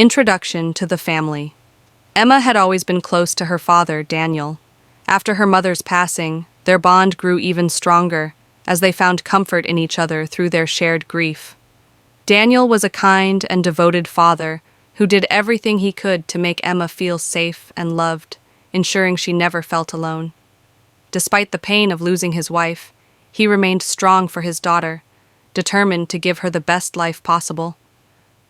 Introduction to the family. Emma had always been close to her father, Daniel. After her mother's passing, their bond grew even stronger as they found comfort in each other through their shared grief. Daniel was a kind and devoted father who did everything he could to make Emma feel safe and loved, ensuring she never felt alone. Despite the pain of losing his wife, he remained strong for his daughter, determined to give her the best life possible.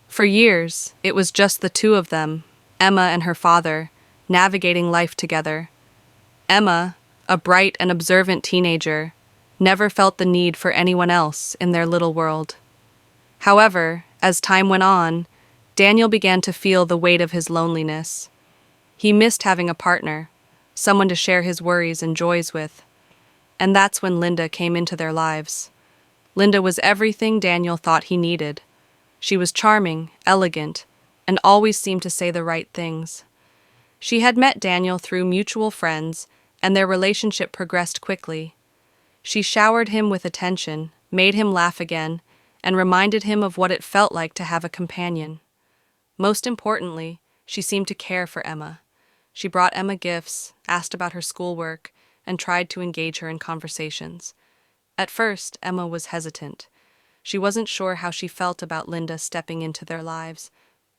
For years, it was just the two of them, Emma and her father, navigating life together. Emma, a bright and observant teenager, never felt the need for anyone else in their little world. However, as time went on, Daniel began to feel the weight of his loneliness. He missed having a partner, someone to share his worries and joys with. And that's when Linda came into their lives. Linda was everything Daniel thought he needed. She was charming, elegant, and always seemed to say the right things. She had met Daniel through mutual friends, and their relationship progressed quickly. She showered him with attention, made him laugh again, and reminded him of what it felt like to have a companion. Most importantly, she seemed to care for Emma. She brought Emma gifts, asked about her schoolwork, and tried to engage her in conversations. At first, Emma was hesitant. She wasn't sure how she felt about Linda stepping into their lives.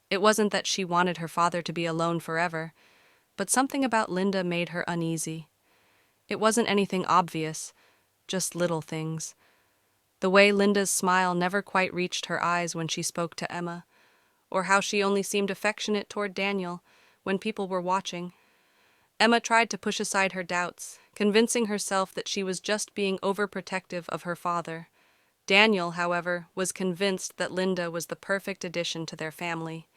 It wasn't that she wanted her father to be alone forever, but something about Linda made her uneasy. It wasn't anything obvious, just little things. The way Linda's smile never quite reached her eyes when she spoke to Emma, or how she only seemed affectionate toward Daniel when people were watching. Emma tried to push aside her doubts, convincing herself that she was just being overprotective of her father. Daniel, however, was convinced that Linda was the perfect addition to their family.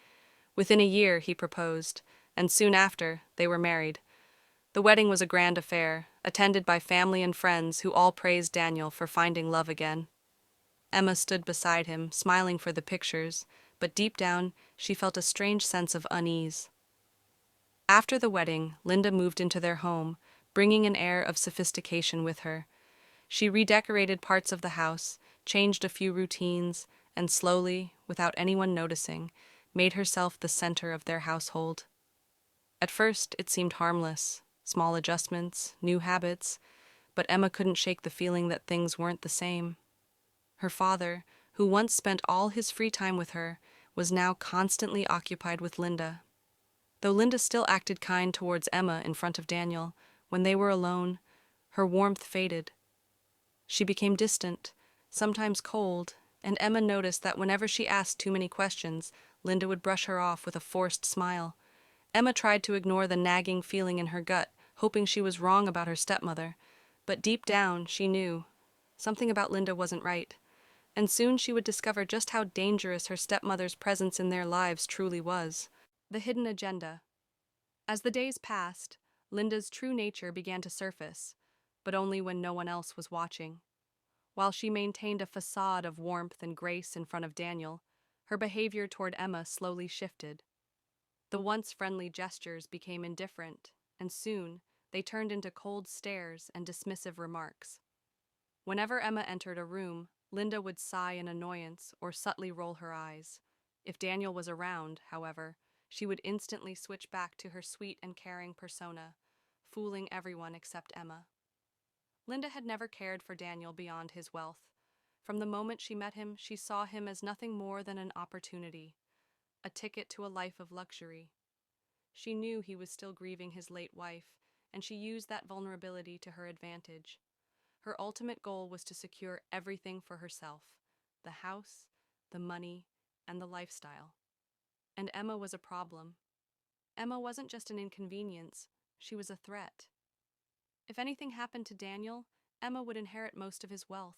Within a year, he proposed, and soon after, they were married. The wedding was a grand affair, attended by family and friends who all praised Daniel for finding love again. Emma stood beside him, smiling for the pictures, but deep down, she felt a strange sense of unease. After the wedding, Linda moved into their home, bringing an air of sophistication with her. She redecorated parts of the house, changed a few routines, and slowly, without anyone noticing, made herself the center of their household. At first, it seemed harmless, small adjustments, new habits, but Emma couldn't shake the feeling that things weren't the same. Her father, who once spent all his free time with her, was now constantly occupied with Linda. Though Linda still acted kind towards Emma in front of Daniel, when they were alone, her warmth faded. She became distant, sometimes cold, and Emma noticed that whenever she asked too many questions, Linda would brush her off with a forced smile. Emma tried to ignore the nagging feeling in her gut, hoping she was wrong about her stepmother, but deep down she knew something about Linda wasn't right, and soon she would discover just how dangerous her stepmother's presence in their lives truly was. The hidden agenda. As the days passed, Linda's true nature began to surface, but only when no one else was watching. While she maintained a facade of warmth and grace in front of Daniel, her behavior toward Emma slowly shifted. The once friendly gestures became indifferent, and soon they turned into cold stares and dismissive remarks. Whenever Emma entered a room, Linda would sigh in annoyance or subtly roll her eyes. If Daniel was around, however, she would instantly switch back to her sweet and caring persona, fooling everyone except Emma. Linda had never cared for Daniel beyond his wealth. From the moment she met him, she saw him as nothing more than an opportunity, a ticket to a life of luxury. She knew he was still grieving his late wife, and she used that vulnerability to her advantage. Her ultimate goal was to secure everything for herself: the house, the money, and the lifestyle. And Emma was a problem. Emma wasn't just an inconvenience, she was a threat. If anything happened to Daniel, Emma would inherit most of his wealth,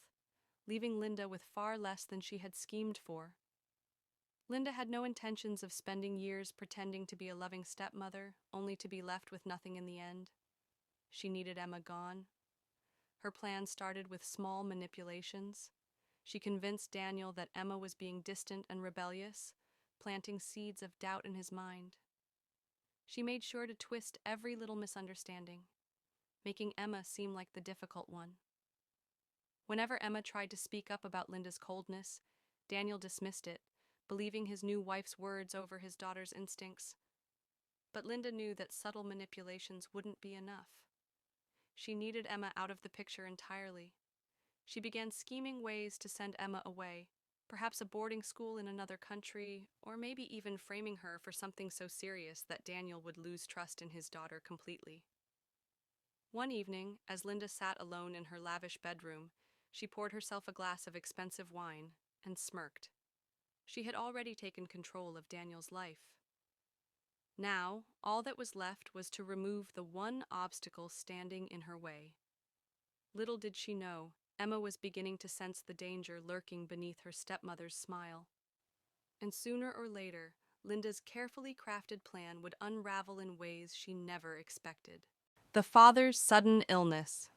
leaving Linda with far less than she had schemed for. Linda had no intentions of spending years pretending to be a loving stepmother, only to be left with nothing in the end. She needed Emma gone. Her plan started with small manipulations. She convinced Daniel that Emma was being distant and rebellious, planting seeds of doubt in his mind. She made sure to twist every little misunderstanding, making Emma seem like the difficult one. Whenever Emma tried to speak up about Linda's coldness, Daniel dismissed it, believing his new wife's words over his daughter's instincts. But Linda knew that subtle manipulations wouldn't be enough. She needed Emma out of the picture entirely. She began scheming ways to send Emma away, perhaps a boarding school in another country, or maybe even framing her for something so serious that Daniel would lose trust in his daughter completely. One evening, as Linda sat alone in her lavish bedroom, she poured herself a glass of expensive wine and smirked. She had already taken control of Daniel's life. Now, all that was left was to remove the one obstacle standing in her way. Little did she know, Emma was beginning to sense the danger lurking beneath her stepmother's smile. And sooner or later, Linda's carefully crafted plan would unravel in ways she never expected. The father's sudden illness.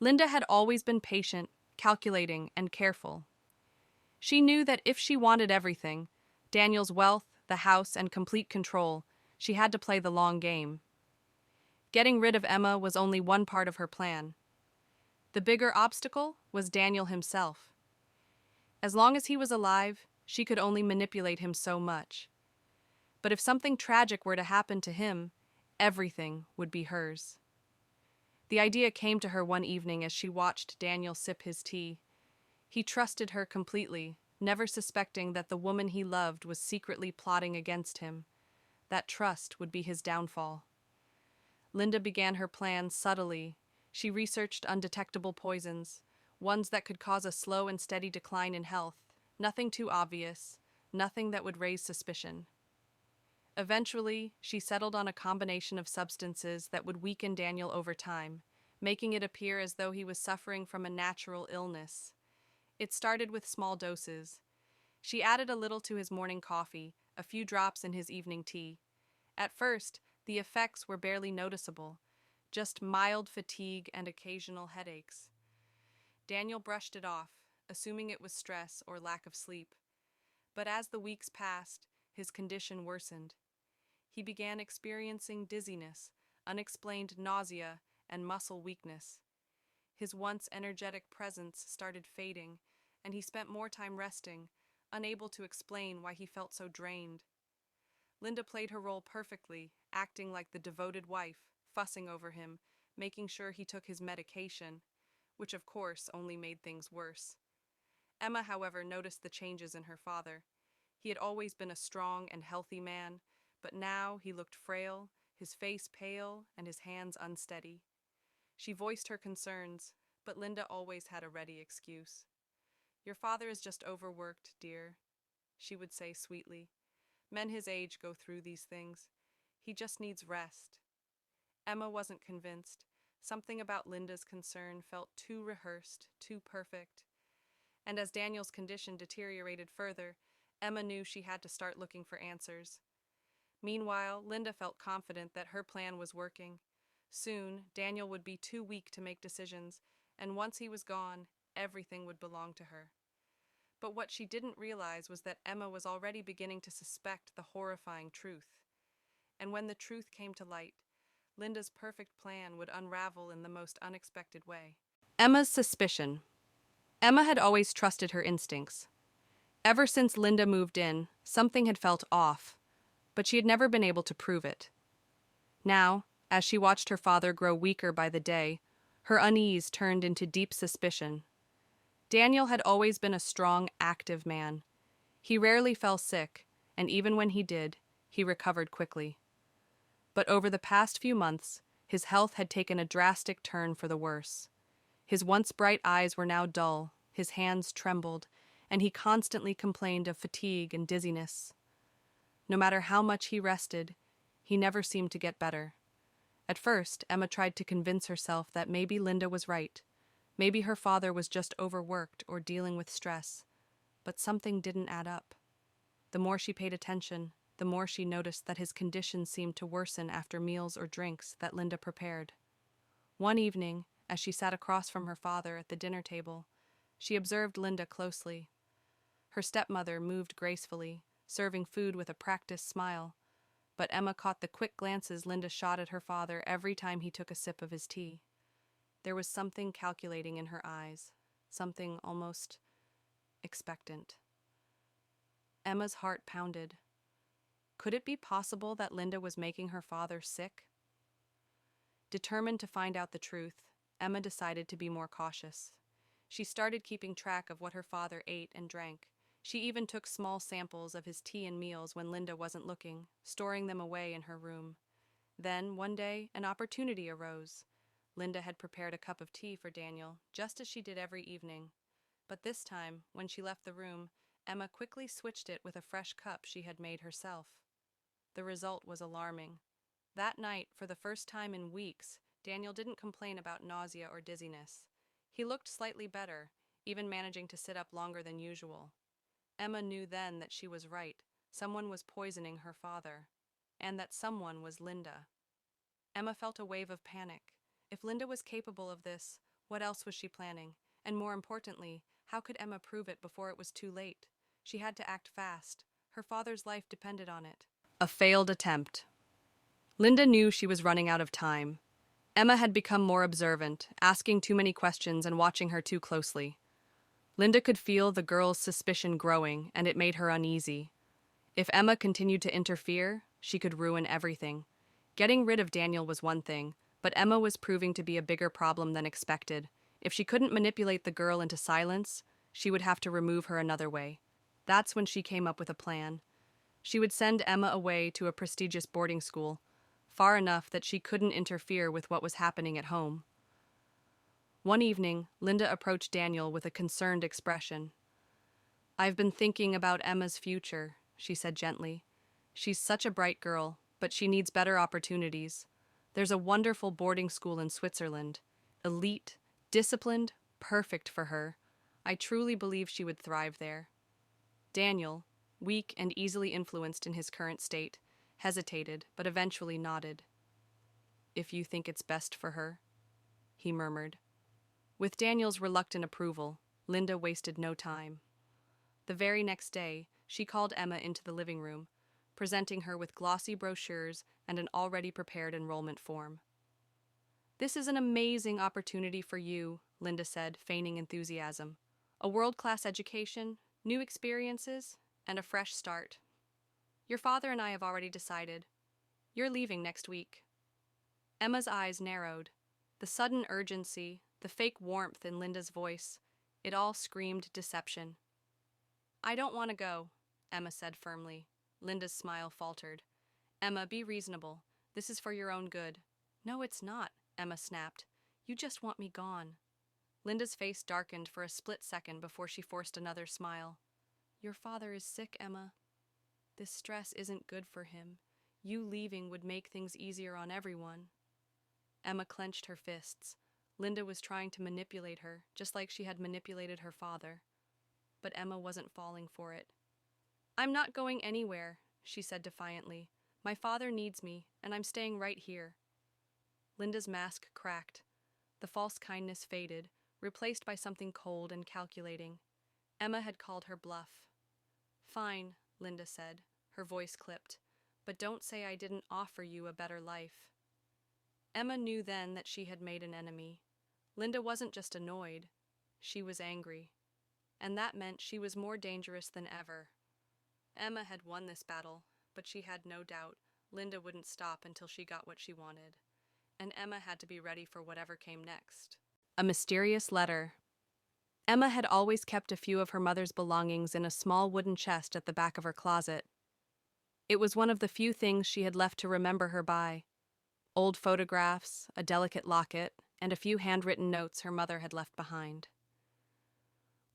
Linda had always been patient, calculating, and careful. She knew that if she wanted everything, Daniel's wealth, the house, and complete control, she had to play the long game. Getting rid of Emma was only one part of her plan. The bigger obstacle was Daniel himself. As long as he was alive, she could only manipulate him so much. But if something tragic were to happen to him, everything would be hers. The idea came to her one evening as she watched Daniel sip his tea. He trusted her completely, never suspecting that the woman he loved was secretly plotting against him. That trust would be his downfall. Linda began her plan subtly. She researched undetectable poisons, ones that could cause a slow and steady decline in health, nothing too obvious, nothing that would raise suspicion. Eventually, she settled on a combination of substances that would weaken Daniel over time, making it appear as though he was suffering from a natural illness. It started with small doses. She added a little to his morning coffee, a few drops in his evening tea. At first, the effects were barely noticeable, just mild fatigue and occasional headaches. Daniel brushed it off, assuming it was stress or lack of sleep. But as the weeks passed, his condition worsened. He began experiencing dizziness, unexplained nausea, and muscle weakness. His once energetic presence started fading, and he spent more time resting, unable to explain why he felt so drained. Linda played her role perfectly, acting like the devoted wife, fussing over him, making sure he took his medication, which of course only made things worse. Emma, however, noticed the changes in her father. He had always been a strong and healthy man, but now he looked frail, his face pale, and his hands unsteady. She voiced her concerns, but Linda always had a ready excuse. "Your father is just overworked, dear," she would say sweetly. "Men his age go through these things. He just needs rest." Emma wasn't convinced. Something about Linda's concern felt too rehearsed, too perfect. And as Daniel's condition deteriorated further, Emma knew she had to start looking for answers. Meanwhile, Linda felt confident that her plan was working. Soon, Daniel would be too weak to make decisions, and once he was gone, everything would belong to her. But what she didn't realize was that Emma was already beginning to suspect the horrifying truth. And when the truth came to light, Linda's perfect plan would unravel in the most unexpected way. Emma's suspicion. Emma had always trusted her instincts. Ever since Linda moved in, something had felt off, but she had never been able to prove it. Now, as she watched her father grow weaker by the day, her unease turned into deep suspicion. Daniel had always been a strong, active man. He rarely fell sick, and even when he did, he recovered quickly. But over the past few months, his health had taken a drastic turn for the worse. His once bright eyes were now dull, his hands trembled, and he constantly complained of fatigue and dizziness. No matter how much he rested, he never seemed to get better. At first, Emma tried to convince herself that maybe Linda was right. Maybe her father was just overworked or dealing with stress. But something didn't add up. The more she paid attention, the more she noticed that his condition seemed to worsen after meals or drinks that Linda prepared. One evening, as she sat across from her father at the dinner table, she observed Linda closely. Her stepmother moved gracefully, serving food with a practiced smile, but Emma caught the quick glances Linda shot at her father every time he took a sip of his tea. There was something calculating in her eyes, something almost expectant. Emma's heart pounded. Could it be possible that Linda was making her father sick? Determined to find out the truth, Emma decided to be more cautious. She started keeping track of what her father ate and drank. She even took small samples of his tea and meals when Linda wasn't looking, storing them away in her room. Then, one day, an opportunity arose. Linda had prepared a cup of tea for Daniel, just as she did every evening. But this time, when she left the room, Emma quickly switched it with a fresh cup she had made herself. The result was alarming. That night, for the first time in weeks, Daniel didn't complain about nausea or dizziness. He looked slightly better, even managing to sit up longer than usual. Emma knew then that she was right. Someone was poisoning her father. And that someone was Linda. Emma felt a wave of panic. If Linda was capable of this, what else was she planning? And more importantly, how could Emma prove it before it was too late? She had to act fast. Her father's life depended on it. A failed attempt. Linda knew she was running out of time. Emma had become more observant, asking too many questions and watching her too closely. Linda could feel the girl's suspicion growing, and it made her uneasy. If Emma continued to interfere, she could ruin everything. Getting rid of Daniel was one thing, but Emma was proving to be a bigger problem than expected. If she couldn't manipulate the girl into silence, she would have to remove her another way. That's when she came up with a plan. She would send Emma away to a prestigious boarding school, far enough that she couldn't interfere with what was happening at home. One evening, Linda approached Daniel with a concerned expression. "I've been thinking about Emma's future," she said gently. "She's such a bright girl, but she needs better opportunities. There's a wonderful boarding school in Switzerland. Elite, disciplined, perfect for her. I truly believe she would thrive there." Daniel, weak and easily influenced in his current state, hesitated, but eventually nodded. "If you think it's best for her," he murmured. With Daniel's reluctant approval, Linda wasted no time. The very next day, she called Emma into the living room, presenting her with glossy brochures and an already prepared enrollment form. "This is an amazing opportunity for you," Linda said, feigning enthusiasm. "A world-class education, new experiences, and a fresh start. Your father and I have already decided. You're leaving next week." Emma's eyes narrowed. The sudden urgency, the fake warmth in Linda's voice, it all screamed deception. "I don't want to go," Emma said firmly. Linda's smile faltered. "Emma, be reasonable. This is for your own good." "No, it's not," Emma snapped. "You just want me gone." Linda's face darkened for a split second before she forced another smile. "Your father is sick, Emma. This stress isn't good for him. You leaving would make things easier on everyone." Emma clenched her fists. Linda was trying to manipulate her, just like she had manipulated her father. But Emma wasn't falling for it. "I'm not going anywhere," she said defiantly. "My father needs me, and I'm staying right here." Linda's mask cracked. The false kindness faded, replaced by something cold and calculating. Emma had called her bluff. "Fine," Linda said, her voice clipped, "but don't say I didn't offer you a better life." Emma knew then that she had made an enemy. Linda wasn't just annoyed, she was angry. And that meant she was more dangerous than ever. Emma had won this battle, but she had no doubt Linda wouldn't stop until she got what she wanted. And Emma had to be ready for whatever came next. A mysterious letter. Emma had always kept a few of her mother's belongings in a small wooden chest at the back of her closet. It was one of the few things she had left to remember her by. Old photographs, a delicate locket, and a few handwritten notes her mother had left behind.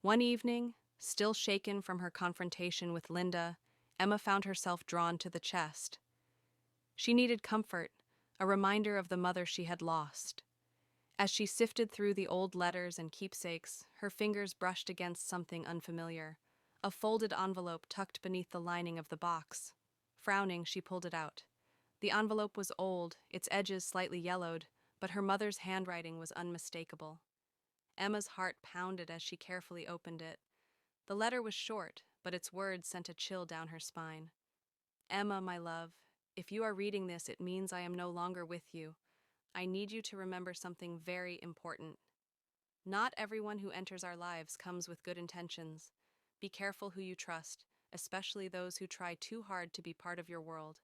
One evening, still shaken from her confrontation with Linda, Emma found herself drawn to the chest. She needed comfort, a reminder of the mother she had lost. As she sifted through the old letters and keepsakes, her fingers brushed against something unfamiliar, a folded envelope tucked beneath the lining of the box. Frowning, she pulled it out. The envelope was old, its edges slightly yellowed, but her mother's handwriting was unmistakable. Emma's heart pounded as she carefully opened it. The letter was short, but its words sent a chill down her spine. "Emma, my love, if you are reading this, it means I am no longer with you. I need you to remember something very important. Not everyone who enters our lives comes with good intentions. Be careful who you trust, especially those who try too hard to be part of your world.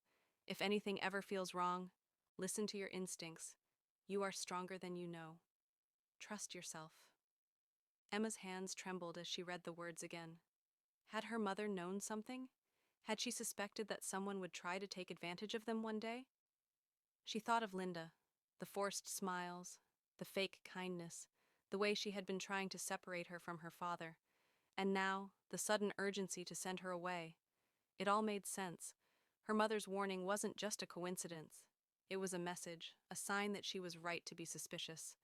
If anything ever feels wrong, listen to your instincts. You are stronger than you know. Trust yourself. Emma's hands trembled as she read the words again. Had her mother known something? Had she suspected that someone would try to take advantage of them one day? She thought of Linda, the forced smiles, the fake kindness, the way she had been trying to separate her from her father, and now the sudden urgency to send her away. It all made sense. Her mother's warning wasn't just a coincidence. It was a message, a sign that she was right to be suspicious.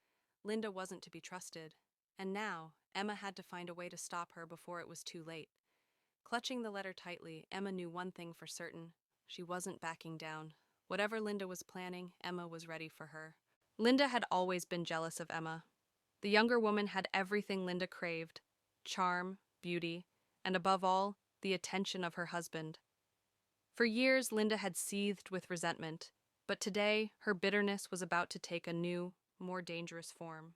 Linda wasn't to be trusted, and now Emma had to find a way to stop her before it was too late. Clutching the letter tightly, Emma knew one thing for certain. She wasn't backing down. Whatever Linda was planning, Emma was ready for her. Linda had always been jealous of Emma. The younger woman had everything Linda craved: charm, beauty, and above all, the attention of her husband. For years, Linda had seethed with resentment, but today, her bitterness was about to take a new, more dangerous form.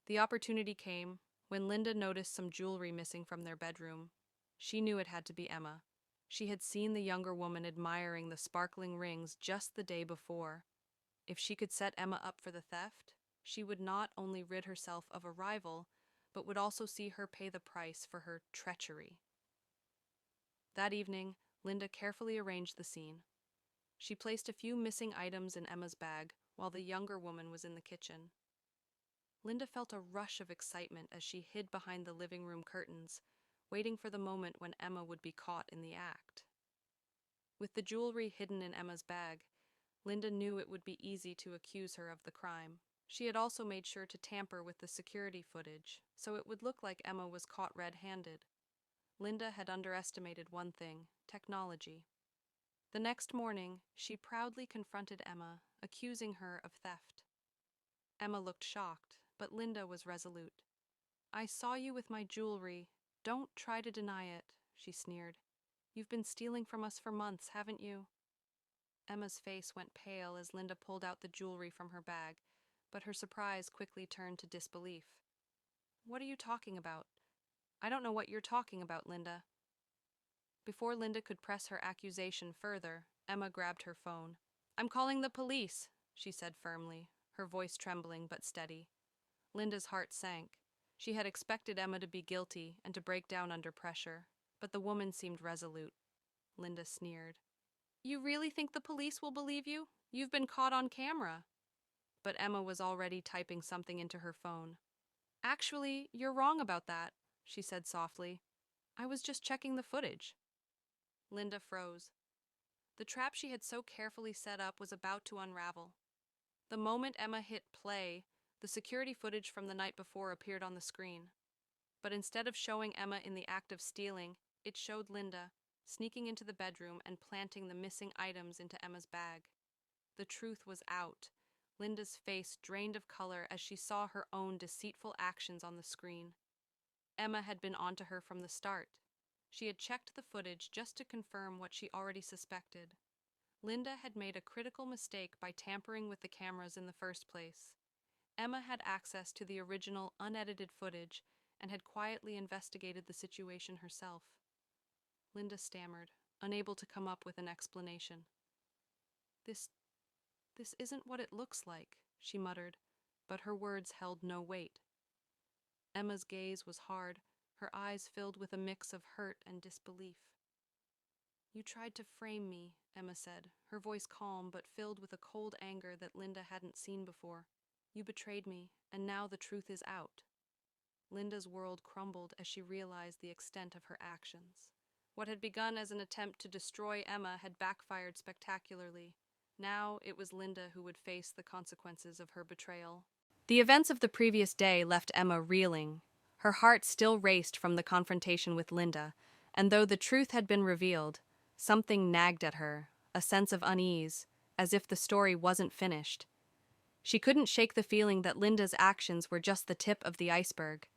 The opportunity came when Linda noticed some jewelry missing from their bedroom. She knew it had to be Emma. She had seen the younger woman admiring the sparkling rings just the day before. If she could set Emma up for the theft, she would not only rid herself of a rival, but would also see her pay the price for her treachery. That evening, Linda carefully arranged the scene. She placed a few missing items in Emma's bag while the younger woman was in the kitchen. Linda felt a rush of excitement as she hid behind the living room curtains, waiting for the moment when Emma would be caught in the act. With the jewelry hidden in Emma's bag, Linda knew it would be easy to accuse her of the crime. She had also made sure to tamper with the security footage, so it would look like Emma was caught red-handed. Linda had underestimated one thing: technology. The next morning, she proudly confronted Emma, accusing her of theft. Emma looked shocked, but Linda was resolute. "I saw you with my jewelry. Don't try to deny it," she sneered. "You've been stealing from us for months, haven't you?" Emma's face went pale as Linda pulled out the jewelry from her bag, but her surprise quickly turned to disbelief. "What are you talking about? I don't know what you're talking about, Linda." Before Linda could press her accusation further, Emma grabbed her phone. "I'm calling the police," she said firmly, her voice trembling but steady. Linda's heart sank. She had expected Emma to be guilty and to break down under pressure, but the woman seemed resolute. Linda sneered. "You really think the police will believe you? You've been caught on camera." But Emma was already typing something into her phone. "Actually, you're wrong about that," she said softly. "I was just checking the footage." Linda froze. The trap she had so carefully set up was about to unravel. The moment Emma hit play, the security footage from the night before appeared on the screen. But instead of showing Emma in the act of stealing, it showed Linda sneaking into the bedroom and planting the missing items into Emma's bag. The truth was out. Linda's face drained of color as she saw her own deceitful actions on the screen. Emma had been onto her from the start. She had checked the footage just to confirm what she already suspected. Linda had made a critical mistake by tampering with the cameras in the first place. Emma had access to the original, unedited footage and had quietly investigated the situation herself. Linda stammered, unable to come up with an explanation. This isn't what it looks like," she muttered, but her words held no weight. Emma's gaze was hard, her eyes filled with a mix of hurt and disbelief. "You tried to frame me," Emma said, her voice calm but filled with a cold anger that Linda hadn't seen before. "You betrayed me, and now the truth is out." Linda's world crumbled as she realized the extent of her actions. What had begun as an attempt to destroy Emma had backfired spectacularly. Now it was Linda who would face the consequences of her betrayal. The events of the previous day left Emma reeling. Her heart still raced from the confrontation with Linda, and though the truth had been revealed, something nagged at her, a sense of unease, as if the story wasn't finished. She couldn't shake the feeling that Linda's actions were just the tip of the iceberg.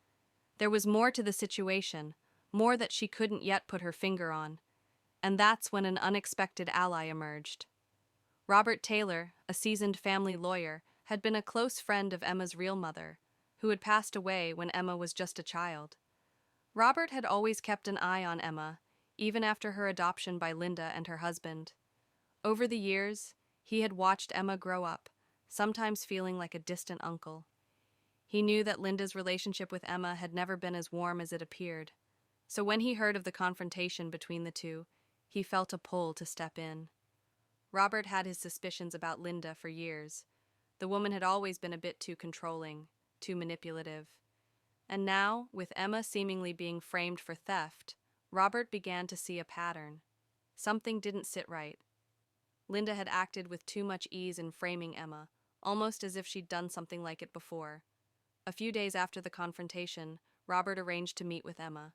There was more to the situation, more that she couldn't yet put her finger on, and that's when an unexpected ally emerged. Robert Taylor, a seasoned family lawyer, had been a close friend of Emma's real mother, who had passed away when Emma was just a child. Robert had always kept an eye on Emma, even after her adoption by Linda and her husband. Over the years, he had watched Emma grow up, sometimes feeling like a distant uncle. He knew that Linda's relationship with Emma had never been as warm as it appeared. So when he heard of the confrontation between the two, he felt a pull to step in. Robert had his suspicions about Linda for years. The woman had always been a bit too controlling, too manipulative. And now, with Emma seemingly being framed for theft, Robert began to see a pattern. Something didn't sit right. Linda had acted with too much ease in framing Emma, almost as if she'd done something like it before. A few days after the confrontation, Robert arranged to meet with Emma.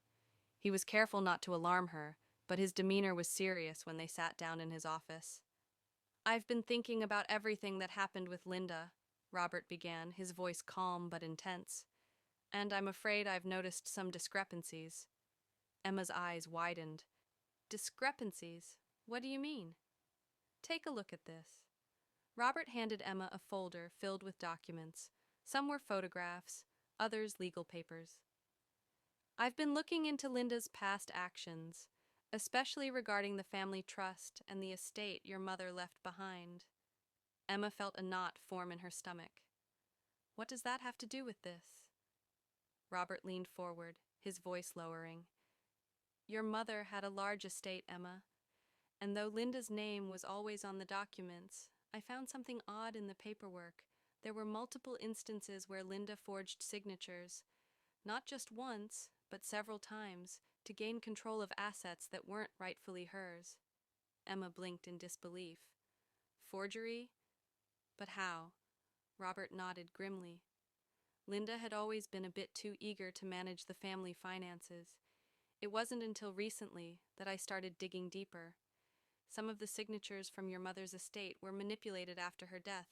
He was careful not to alarm her, but his demeanor was serious when they sat down in his office. "I've been thinking about everything that happened with Linda," Robert began, his voice calm but intense. "And I'm afraid I've noticed some discrepancies." Emma's eyes widened. "Discrepancies? What do you mean?" "Take a look at this." Robert handed Emma a folder filled with documents. Some were photographs, others legal papers. "I've been looking into Linda's past actions, especially regarding the family trust and the estate your mother left behind." Emma felt a knot form in her stomach. "What does that have to do with this?" Robert leaned forward, his voice lowering. "Your mother had a large estate, Emma, and though Linda's name was always on the documents, I found something odd in the paperwork. There were multiple instances where Linda forged signatures, not just once, but several times, to gain control of assets that weren't rightfully hers." Emma blinked in disbelief. "Forgery? But how?" Robert nodded grimly. "Linda had always been a bit too eager to manage the family finances. It wasn't until recently that I started digging deeper. Some of the signatures from your mother's estate were manipulated after her death.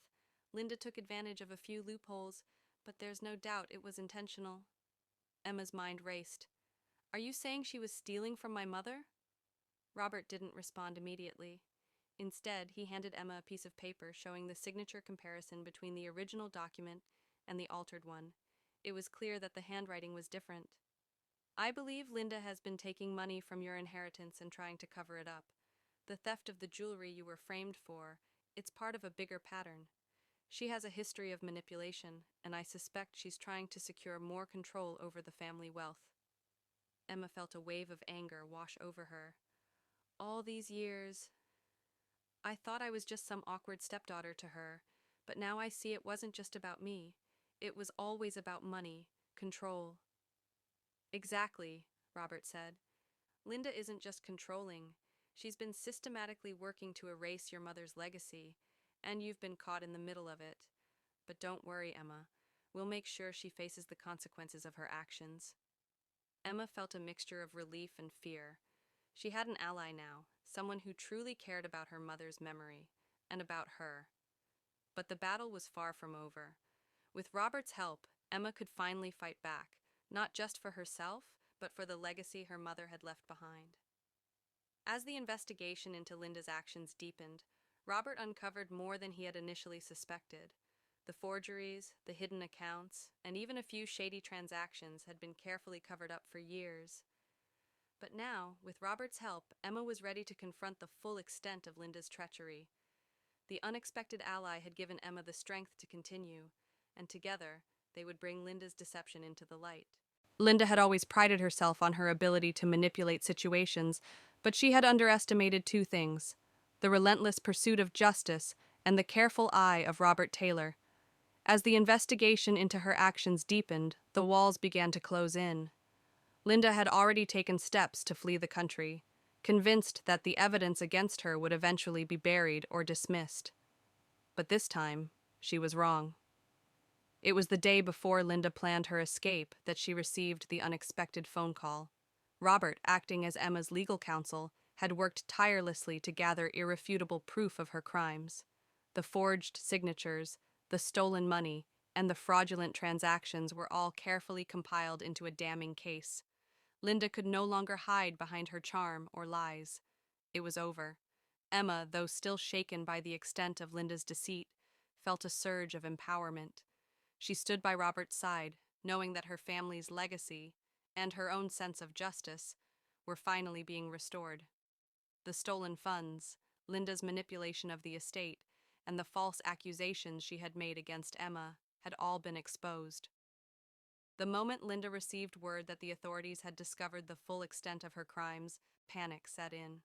Linda took advantage of a few loopholes, but there's no doubt it was intentional." Emma's mind raced. "Are you saying she was stealing from my mother?" Robert didn't respond immediately. Instead, he handed Emma a piece of paper showing the signature comparison between the original document and the altered one. It was clear that the handwriting was different. "I believe Linda has been taking money from your inheritance and trying to cover it up. The theft of the jewelry you were framed for, it's part of a bigger pattern. She has a history of manipulation, and I suspect she's trying to secure more control over the family wealth." Emma felt a wave of anger wash over her. "All these years, I thought I was just some awkward stepdaughter to her, but now I see it wasn't just about me. It was always about money, control." "Exactly," Robert said. "Linda isn't just controlling. She's been systematically working to erase your mother's legacy, and you've been caught in the middle of it. But don't worry, Emma. We'll make sure she faces the consequences of her actions." Emma felt a mixture of relief and fear. She had an ally now, someone who truly cared about her mother's memory, and about her. But the battle was far from over. With Robert's help, Emma could finally fight back, not just for herself, but for the legacy her mother had left behind. As the investigation into Linda's actions deepened, Robert uncovered more than he had initially suspected. The forgeries, the hidden accounts, and even a few shady transactions had been carefully covered up for years. But now, with Robert's help, Emma was ready to confront the full extent of Linda's treachery. The unexpected ally had given Emma the strength to continue, and together, they would bring Linda's deception into the light. Linda had always prided herself on her ability to manipulate situations, but she had underestimated two things: the relentless pursuit of justice and the careful eye of Robert Taylor. As the investigation into her actions deepened, the walls began to close in. Linda had already taken steps to flee the country, convinced that the evidence against her would eventually be buried or dismissed. But this time, she was wrong. It was the day before Linda planned her escape that she received the unexpected phone call. Robert, acting as Emma's legal counsel, had worked tirelessly to gather irrefutable proof of her crimes. The forged signatures, the stolen money, and the fraudulent transactions were all carefully compiled into a damning case. Linda could no longer hide behind her charm or lies. It was over. Emma, though still shaken by the extent of Linda's deceit, felt a surge of empowerment. She stood by Robert's side, knowing that her family's legacy, and her own sense of justice, were finally being restored. The stolen funds, Linda's manipulation of the estate, and the false accusations she had made against Emma had all been exposed. The moment Linda received word that the authorities had discovered the full extent of her crimes, panic set in.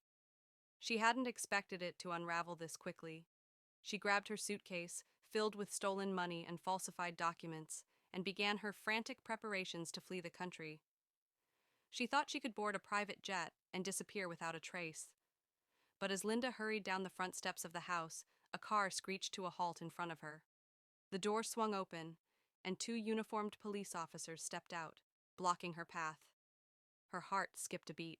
She hadn't expected it to unravel this quickly. She grabbed her suitcase, filled with stolen money and falsified documents, and began her frantic preparations to flee the country. She thought she could board a private jet and disappear without a trace. But as Linda hurried down the front steps of the house, a car screeched to a halt in front of her. The door swung open, and two uniformed police officers stepped out, blocking her path. Her heart skipped a beat.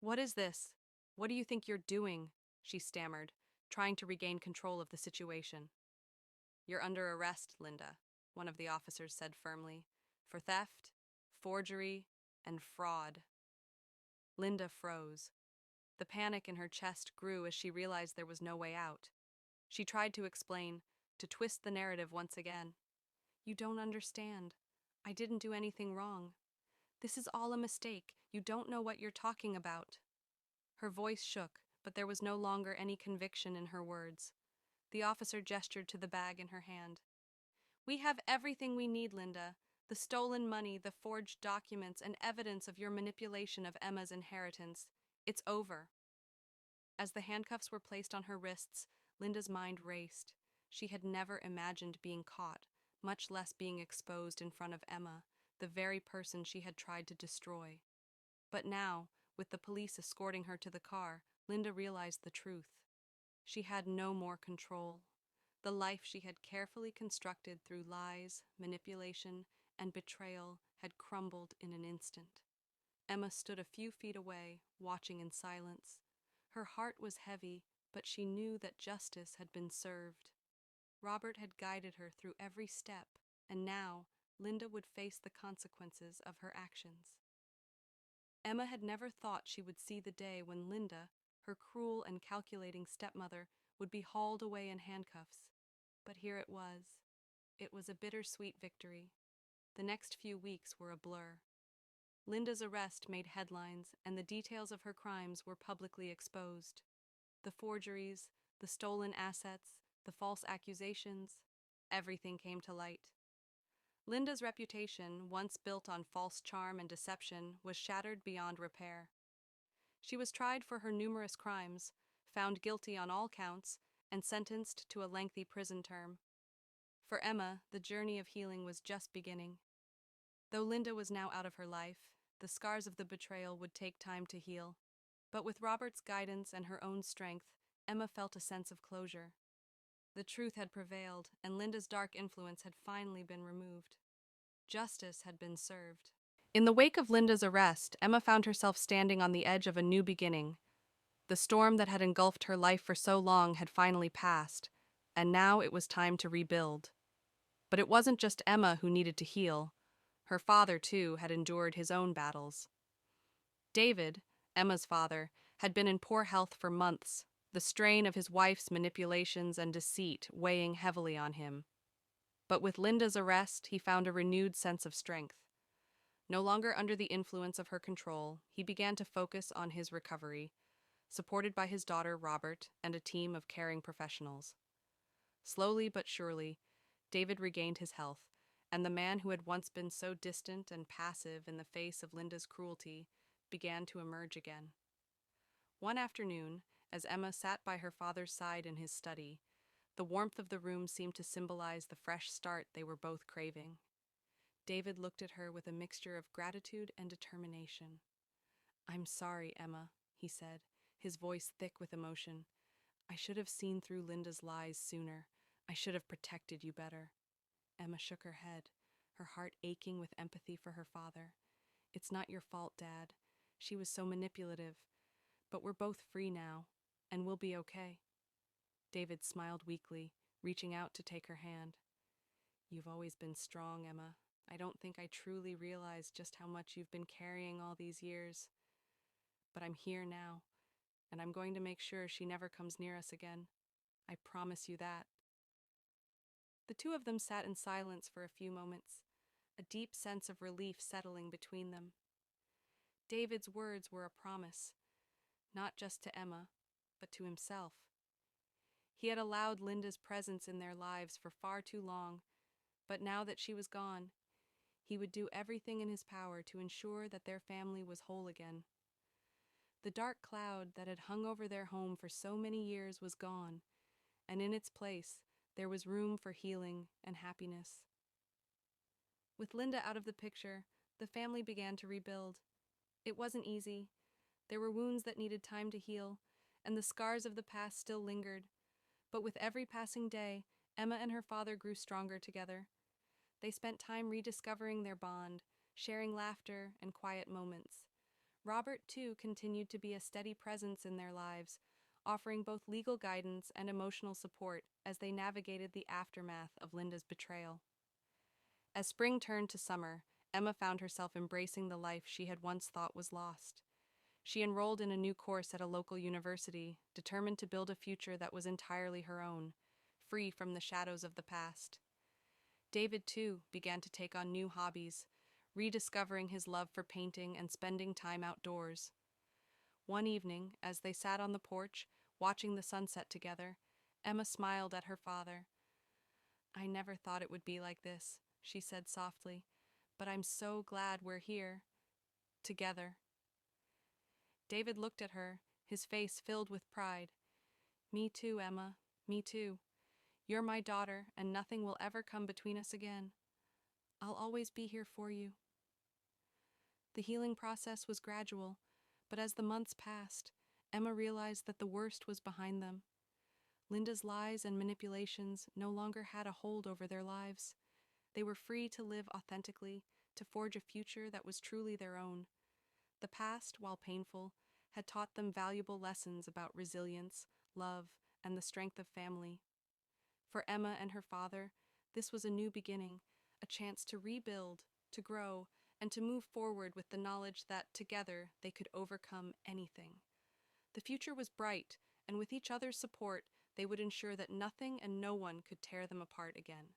"What is this? What do you think you're doing?" she stammered, trying to regain control of the situation. "You're under arrest, Linda," one of the officers said firmly, "for theft, forgery, and fraud." Linda froze. The panic in her chest grew as she realized there was no way out. She tried to explain, to twist the narrative once again. "You don't understand. I didn't do anything wrong. This is all a mistake. You don't know what you're talking about." Her voice shook, but there was no longer any conviction in her words. The officer gestured to the bag in her hand. "We have everything we need, Linda. The stolen money, the forged documents, and evidence of your manipulation of Emma's inheritance. It's over." As the handcuffs were placed on her wrists, Linda's mind raced. She had never imagined being caught, much less being exposed in front of Emma, the very person she had tried to destroy. But now, with the police escorting her to the car, Linda realized the truth. She had no more control. The life she had carefully constructed through lies, manipulation, and betrayal had crumbled in an instant. Emma stood a few feet away, watching in silence. Her heart was heavy, but she knew that justice had been served. Robert had guided her through every step, and now Linda would face the consequences of her actions. Emma had never thought she would see the day when Linda, her cruel and calculating stepmother, would be hauled away in handcuffs. But here it was. It was a bittersweet victory. The next few weeks were a blur. Linda's arrest made headlines, and the details of her crimes were publicly exposed. The forgeries, the stolen assets, the false accusations, everything came to light. Linda's reputation, once built on false charm and deception, was shattered beyond repair. She was tried for her numerous crimes, found guilty on all counts, and sentenced to a lengthy prison term. For Emma, the journey of healing was just beginning. Though Linda was now out of her life, the scars of the betrayal would take time to heal. But with Robert's guidance and her own strength, Emma felt a sense of closure. The truth had prevailed, and Linda's dark influence had finally been removed. Justice had been served. In the wake of Linda's arrest, Emma found herself standing on the edge of a new beginning. The storm that had engulfed her life for so long had finally passed, and now it was time to rebuild. But it wasn't just Emma who needed to heal. Her father, too, had endured his own battles. David, Emma's father, had been in poor health for months, the strain of his wife's manipulations and deceit weighing heavily on him. But with Linda's arrest, he found a renewed sense of strength. No longer under the influence of her control, he began to focus on his recovery, supported by his daughter Robert and a team of caring professionals. Slowly but surely, David regained his health, and the man who had once been so distant and passive in the face of Linda's cruelty began to emerge again. One afternoon, as Emma sat by her father's side in his study, the warmth of the room seemed to symbolize the fresh start they were both craving. David looked at her with a mixture of gratitude and determination. "I'm sorry, Emma," he said, his voice thick with emotion. "I should have seen through Linda's lies sooner. I should have protected you better." Emma shook her head, her heart aching with empathy for her father. "It's not your fault, Dad. She was so manipulative. But we're both free now, and we'll be okay." David smiled weakly, reaching out to take her hand. "You've always been strong, Emma. I don't think I truly realized just how much you've been carrying all these years. But I'm here now, and I'm going to make sure she never comes near us again. I promise you that." The two of them sat in silence for a few moments, a deep sense of relief settling between them. David's words were a promise, not just to Emma, but to himself. He had allowed Linda's presence in their lives for far too long, but now that she was gone, he would do everything in his power to ensure that their family was whole again. The dark cloud that had hung over their home for so many years was gone, and in its place there was room for healing and happiness. With Linda out of the picture, the family began to rebuild. It wasn't easy. There were wounds that needed time to heal, and the scars of the past still lingered. But with every passing day, Emma and her father grew stronger together. They spent time rediscovering their bond, sharing laughter and quiet moments. Robert, too, continued to be a steady presence in their lives, offering both legal guidance and emotional support as they navigated the aftermath of Linda's betrayal. As spring turned to summer, Emma found herself embracing the life she had once thought was lost. She enrolled in a new course at a local university, determined to build a future that was entirely her own, free from the shadows of the past. David, too, began to take on new hobbies, rediscovering his love for painting and spending time outdoors. One evening, as they sat on the porch, watching the sunset together, Emma smiled at her father. "I never thought it would be like this," she said softly, "but I'm so glad we're here, together." David looked at her, his face filled with pride. "Me too, Emma, me too. You're my daughter, and nothing will ever come between us again. I'll always be here for you." The healing process was gradual, but as the months passed, Emma realized that the worst was behind them. Linda's lies and manipulations no longer had a hold over their lives. They were free to live authentically, to forge a future that was truly their own. The past, while painful, had taught them valuable lessons about resilience, love, and the strength of family. For Emma and her father, this was a new beginning, a chance to rebuild, to grow, and to move forward with the knowledge that, together, they could overcome anything. The future was bright, and with each other's support, they would ensure that nothing and no one could tear them apart again.